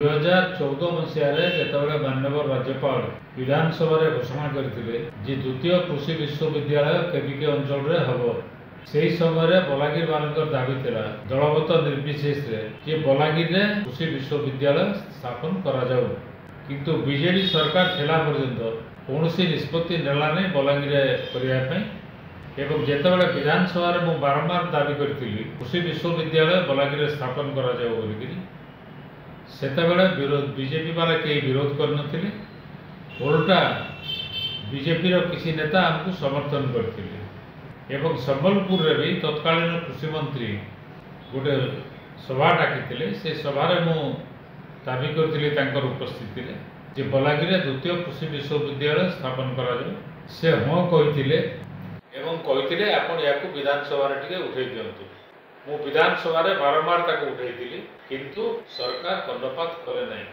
2014 ମସିହାରେ ଯେତେବେଳେ ମାନ୍ୟବର ରାଜ୍ୟପାଳ ବିଧାନସଭାରେ ଘୋଷଣା କରିଥିଲେ ଯେ ଦ୍ୱିତୀୟ କୃଷି ବିଶ୍ୱବିଦ୍ୟାଳୟ କେବିକେ ଅଞ୍ଚଳରେ ହେବ, ସେହି ସମୟରେ ବଲାଙ୍ଗୀରମାନଙ୍କ ଦାବି ଥିଲା ଦଳଗତ ନିର୍ବିଶେଷରେ ଯେ ବଲାଙ୍ଗୀରରେ କୃଷି ବିଶ୍ୱବିଦ୍ୟାଳୟ ସ୍ଥାପନ କରାଯାଉ। କିନ୍ତୁ ବିଜେଡି ସରକାର ଥିଲା ପର୍ଯ୍ୟନ୍ତ କୌଣସି ନିଷ୍ପତ୍ତି ନେଲା ନାହିଁ ବଲାଙ୍ଗୀରରେ କରିବା ପାଇଁ। ଏବଂ ଯେତେବେଳେ ବିଧାନସଭାରେ ମୁଁ ବାରମ୍ବାର ଦାବି କରିଥିଲି କୃଷି ବିଶ୍ୱବିଦ୍ୟାଳୟ ବଲାଙ୍ଗୀରରେ ସ୍ଥାପନ କରାଯାଉ ବୋଲିକିରି, ସେତେବେଳେ ବିଜେପି ବାଲା କେହି ବିରୋଧ କରିନଥିଲେ। ଓଲଟା ବିଜେପିର କିଛି ନେତା ଆମକୁ ସମର୍ଥନ କରିଥିଲେ ଏବଂ ସମ୍ବଲପୁରରେ ବି ତତ୍କାଳୀନ କୃଷିମନ୍ତ୍ରୀ ଗୋଟେ ସଭା ଡାକିଥିଲେ। ସେ ସଭାରେ ମୁଁ ଦାବି କରିଥିଲି ତାଙ୍କର ଉପସ୍ଥିତିରେ ଯେ ବଲାଙ୍ଗୀରରେ ଦ୍ୱିତୀୟ କୃଷି ବିଶ୍ୱବିଦ୍ୟାଳୟ ସ୍ଥାପନ କରାଯାଉ। ସେ ହଁ କହିଥିଲେ ଏବଂ କହିଥିଲେ ଆପଣ ୟାକୁ ବିଧାନସଭାରେ ଟିକେ ଉଠାଇ ଦିଅନ୍ତୁ। ମୁଁ ବିଧାନସଭାରେ ବାରମ୍ବାର ତାକୁ ଉଠାଇଥିଲି, କିନ୍ତୁ ସରକାର କର୍ଣ୍ଣପାତ କଲେ ନାହିଁ।